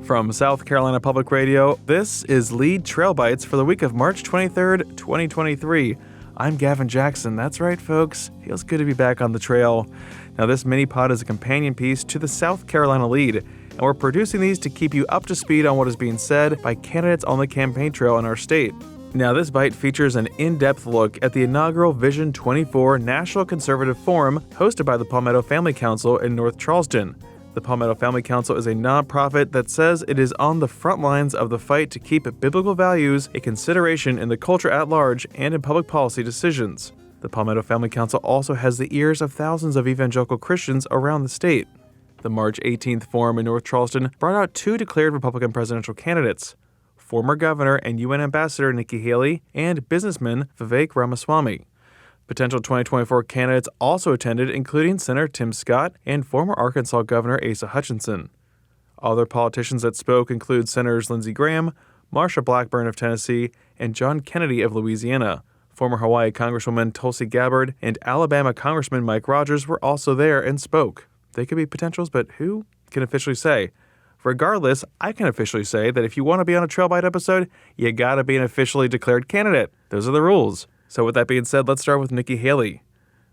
From South Carolina Public Radio, this is Lead Trail Bites for the week of March 23rd, 2023. I'm Gavin Jackson. That's right, folks. Feels good to be back on the trail. Now, this mini-pod is a companion piece to the South Carolina Lede, and we're producing these to keep you up to speed on what is being said by candidates on the campaign trail in our state. Now, this bite features an in-depth look at the inaugural Vision 24 National Conservative Forum hosted by the Palmetto Family Council in North Charleston. The Palmetto Family Council is a nonprofit that says it is on the front lines of the fight to keep biblical values a consideration in the culture at large and in public policy decisions. The Palmetto Family Council also has the ears of thousands of evangelical Christians around the state. The March 18th forum in North Charleston brought out two declared Republican presidential candidates, former Governor and UN Ambassador Nikki and businessman Vivek Ramaswamy. Potential 2024 candidates also attended, including Senator Tim Scott and former Arkansas Governor Asa Hutchinson. Other politicians that spoke include Senators Lindsey Graham, Marsha Blackburn of Tennessee, and John Kennedy of Louisiana. Former Hawaii Congresswoman Tulsi Gabbard and Alabama Congressman Mike Rogers were also there and spoke. They could be potentials, but who can officially say? Regardless, I can officially say that if you want to be on a Trail Bite episode, you gotta be an officially declared candidate. Those are the rules. So with that being said, let's start with Nikki Haley.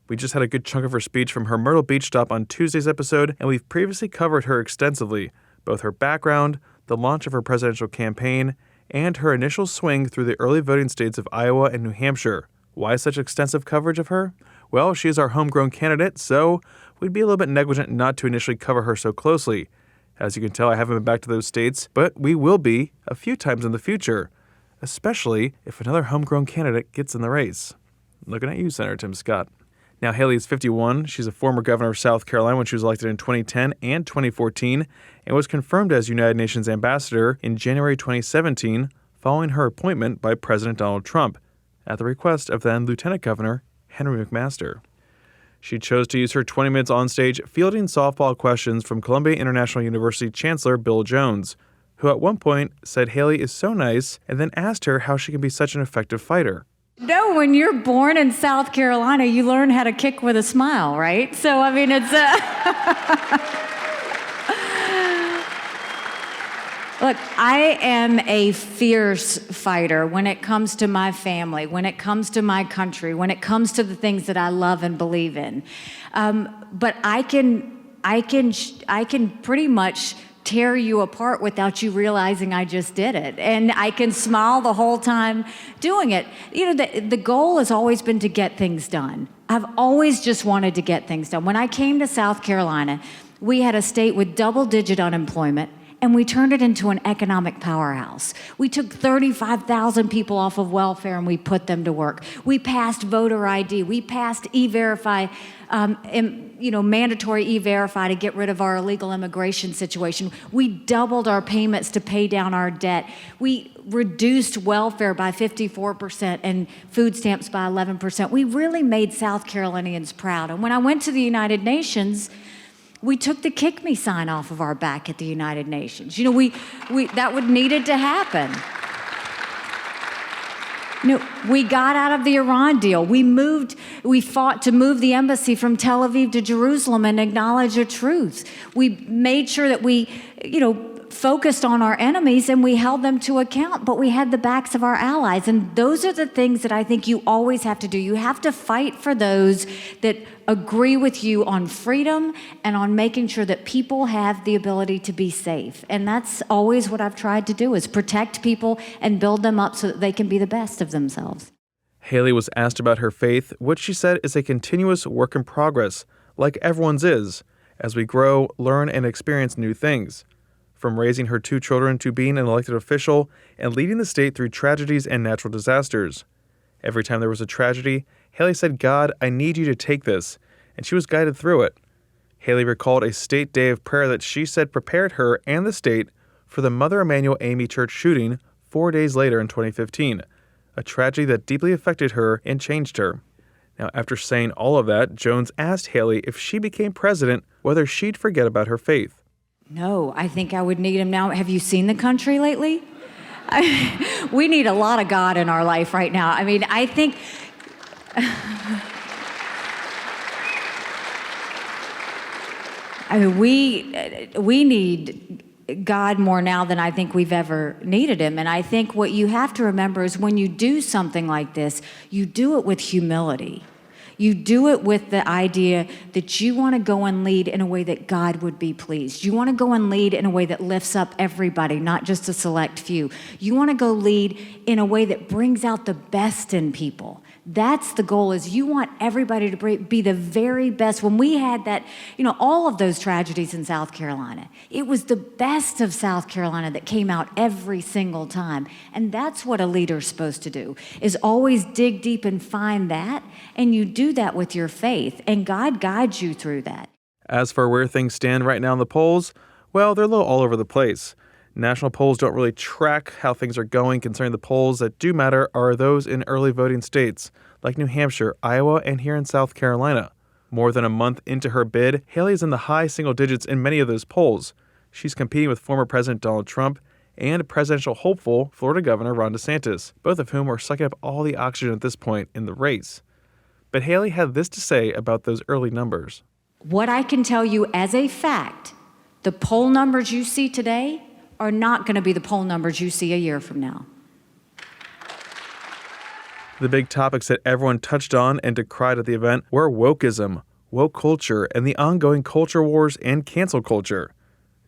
We just had a good chunk of her speech from her Myrtle Beach stop on Tuesday's episode, and we've previously covered her extensively, both her background, the launch of her presidential campaign, and her initial swing through the early voting states of Iowa and New Hampshire. Why such extensive coverage of her? Well, she is our homegrown candidate, so we'd be a little bit negligent not to initially cover her so closely. As you can tell, I haven't been back to those states, but we will be a few times in the future, especially if another homegrown candidate gets in the race. Looking at you, Senator Tim Scott. Now, Haley is 51. She's a former governor of South Carolina when she was elected in 2010 and 2014, and was confirmed as United Nations ambassador in January 2017 following her appointment by President Donald Trump at the request of then Lieutenant Governor Henry McMaster. She chose to use her 20 minutes on stage fielding softball questions from Columbia International University Chancellor Bill Jones, who at one point said Haley is so nice and then asked her how she can be such an effective fighter. No, when you're born in South Carolina, you learn how to kick with a smile, right? So, I mean, it's Look, I am a fierce fighter when it comes to my family, when it comes to my country, when it comes to the things that I love and believe in. But I can pretty much tear you apart without you realizing I just did it. And I can smile the whole time doing it. You know, the goal has always been to get things done. I've always just wanted to get things done. When I came to South Carolina, we had a state with double-digit unemployment, and we turned it into an economic powerhouse. We took 35,000 people off of welfare and we put them to work. We passed voter ID. We passed E-Verify, mandatory E-Verify to get rid of our illegal immigration situation. We doubled our payments to pay down our debt. We reduced welfare by 54% and food stamps by 11%. We really made South Carolinians proud. And when I went to the United Nations, we took the kick me sign off of our back at the United Nations. You know, we that would needed to happen. You know, we got out of the Iran deal. We fought to move the embassy from Tel Aviv to Jerusalem and acknowledge the truth. We made sure that we, focused on our enemies and we held them to account, but we had the backs of our allies. And those are the things that I think you always have to do. You have to fight for those that agree with you on freedom and on making sure that people have the ability to be safe. And that's always what I've tried to do, is protect people and build them up so that they can be the best of themselves. Haley was asked about her faith, which she said is a continuous work in progress, like everyone's is, as we grow, learn, and experience new things. From raising her two children to being an elected official and leading the state through tragedies and natural disasters. Every time there was a tragedy, Haley said, "God, I need you to take this," and she was guided through it. Haley recalled a state day of prayer that she said prepared her and the state for the Mother Emanuel AME Church shooting 4 days later in 2015, a tragedy that deeply affected her and changed her. Now, after saying all of that, Jones asked Haley if she became president, whether she'd forget about her faith. No, I think I would need him now. Have you seen the country lately? We need a lot of God in our life right now. I mean, I think... we need God more now than I think we've ever needed him. And I think what you have to remember is when you do something like this, you do it with humility. You do it with the idea that you want to go and lead in a way that God would be pleased. You want to go and lead in a way that lifts up everybody, not just a select few. You want to go lead in a way that brings out the best in people. That's the goal, is you want everybody to be the very best. When we had that, all of those tragedies in South Carolina, it was the best of South Carolina that came out every single time. And that's what a leader's supposed to do, is always dig deep and find that. And you do that with your faith, and God guides you through that. As for where things stand right now in the polls, well, they're a little all over the place. National polls don't really track how things are going concerning the polls that do matter are those in early voting states, like New Hampshire, Iowa, and here in South Carolina. More than a month into her bid, Haley is in the high single digits in many of those polls. She's competing with former President Donald Trump and presidential hopeful Florida Governor Ron DeSantis, both of whom are sucking up all the oxygen at this point in the race. But Haley had this to say about those early numbers. What I can tell you as a fact, the poll numbers you see today are not going to be the poll numbers you see a year from now. The big topics that everyone touched on and decried at the event were wokeism, woke culture, and the ongoing culture wars and cancel culture.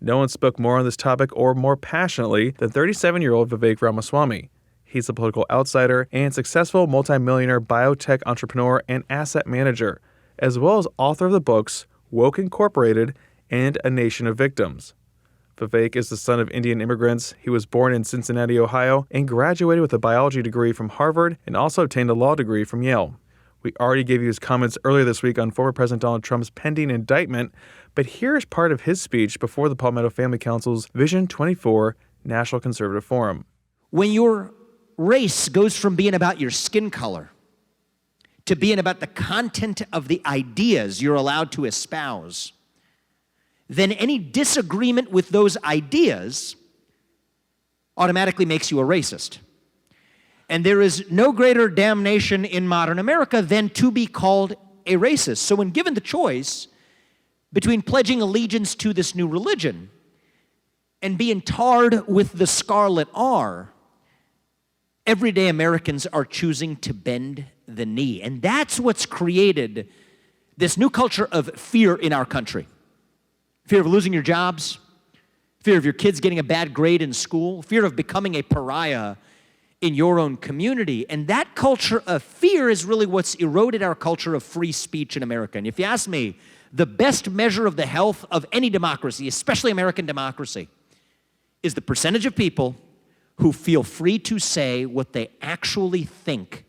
No one spoke more on this topic or more passionately than 37-year-old Vivek Ramaswamy. He's a political outsider and successful multimillionaire biotech entrepreneur and asset manager, as well as author of the books Woke Incorporated and A Nation of Victims. Vivek is the son of Indian immigrants. He was born in Cincinnati, Ohio, and graduated with a biology degree from Harvard and also obtained a law degree from Yale. We already gave you his comments earlier this week on former President Donald Trump's pending indictment, but here's part of his speech before the Palmetto Family Council's Vision 24 National Conservative Forum. When your race goes from being about your skin color to being about the content of the ideas you're allowed to espouse, then any disagreement with those ideas automatically makes you a racist. And there is no greater damnation in modern America than to be called a racist. So when given the choice between pledging allegiance to this new religion and being tarred with the scarlet R, everyday Americans are choosing to bend the knee. And that's what's created this new culture of fear in our country. Fear of losing your jobs, fear of your kids getting a bad grade in school, fear of becoming a pariah in your own community. And that culture of fear is really what's eroded our culture of free speech in America. And if you ask me, the best measure of the health of any democracy, especially American democracy, is the percentage of people who feel free to say what they actually think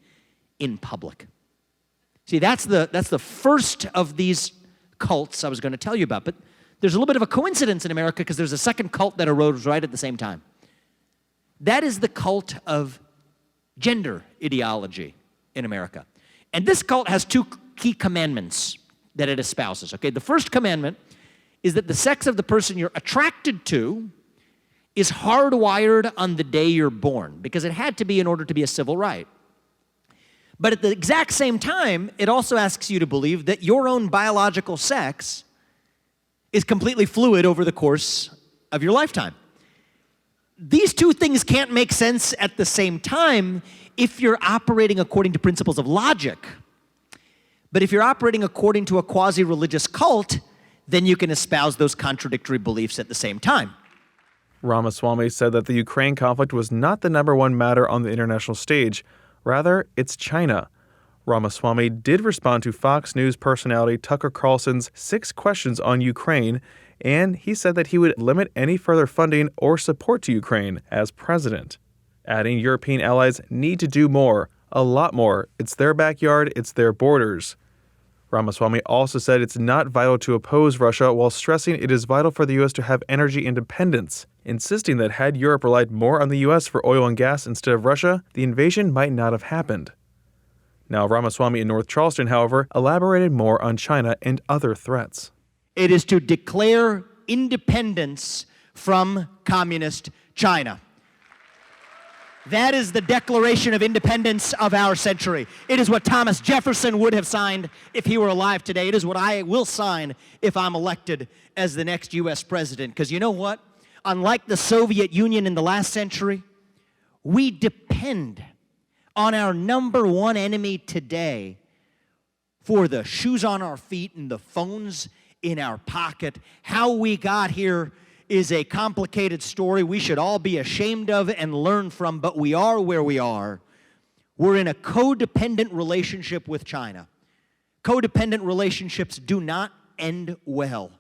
in public. See, that's the first of these cults I was going to tell you about. But there's a little bit of a coincidence in America because there's a second cult that arose right at the same time. That is the cult of gender ideology in America. And this cult has two key commandments that it espouses, okay? The first commandment is that the sex of the person you're attracted to is hardwired on the day you're born, because it had to be in order to be a civil right. But at the exact same time, it also asks you to believe that your own biological sex is completely fluid over the course of your lifetime. These two things can't make sense at the same time if you're operating according to principles of logic. But if you're operating according to a quasi-religious cult, then you can espouse those contradictory beliefs at the same time. Ramaswamy said that the Ukraine conflict was not the number one matter on the international stage. Rather, it's China. Ramaswamy did respond to Fox News personality Tucker Carlson's 6 questions on Ukraine, and he said that he would limit any further funding or support to Ukraine as president, adding European allies need to do more, a lot more. It's their backyard, it's their borders. Ramaswamy also said it's not vital to oppose Russia while stressing it is vital for the U.S. to have energy independence, insisting that had Europe relied more on the U.S. for oil and gas instead of Russia, the invasion might not have happened. Now, Ramaswamy in North Charleston, however, elaborated more on China and other threats. It is to declare independence from communist China. That is the Declaration of Independence of our century. It is what Thomas Jefferson would have signed if he were alive today. It is what I will sign if I'm elected as the next U.S. president. Because you know what? unlike the Soviet Union in the last century, we depend on our number one enemy today for the shoes on our feet and the phones in our pocket. How we got here is a complicated story we should all be ashamed of and learn from, but we are where we are. We're in a codependent relationship with China. Codependent relationships do not end well.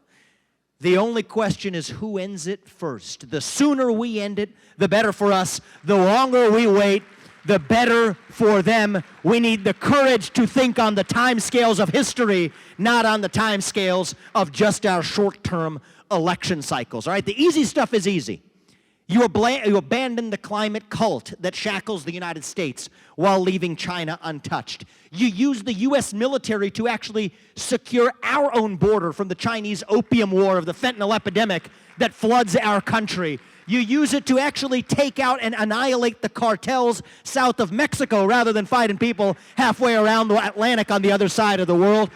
The only question is who ends it first. The sooner we end it, the better for us. The longer we wait, the better for them. We need the courage to think on the timescales of history, not on the timescales of just our short-term election cycles. All right, the easy stuff is easy. You abandon the climate cult that shackles the United States while leaving China untouched. You use the U.S. military to actually secure our own border from the Chinese opium war of the fentanyl epidemic that floods our country. You use it to actually take out and annihilate the cartels south of Mexico rather than fighting people halfway around the Atlantic on the other side of the world.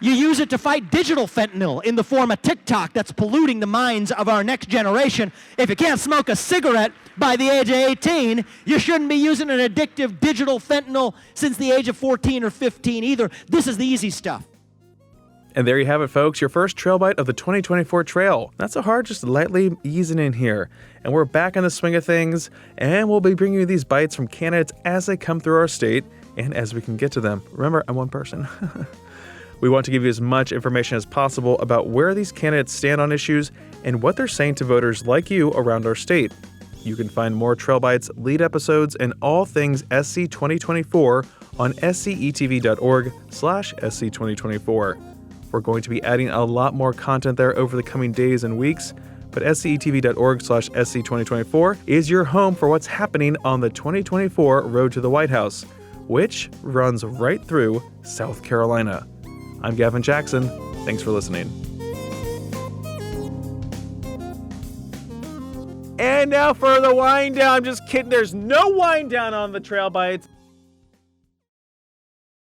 You use it to fight digital fentanyl in the form of TikTok that's polluting the minds of our next generation. If you can't smoke a cigarette by the age of 18, you shouldn't be using an addictive digital fentanyl since the age of 14 or 15 either. This is the easy stuff. And there you have it, folks, your first trail bite of the 2024 trail. Not so hard, just lightly easing in here. And we're back in the swing of things, and we'll be bringing you these bites from candidates as they come through our state and as we can get to them. Remember, I'm one person. We want to give you as much information as possible about where these candidates stand on issues and what they're saying to voters like you around our state. You can find more Trail Bites, lead episodes, and all things SC 2024 on scetv.org/SC2024. We're going to be adding a lot more content there over the coming days and weeks, but scetv.org/SC2024 is your home for what's happening on the 2024 Road to the White House, which runs right through South Carolina. I'm Gavin Jackson. Thanks for listening. And now for the wind down. I'm just kidding. There's no wind down on the Trail Bites.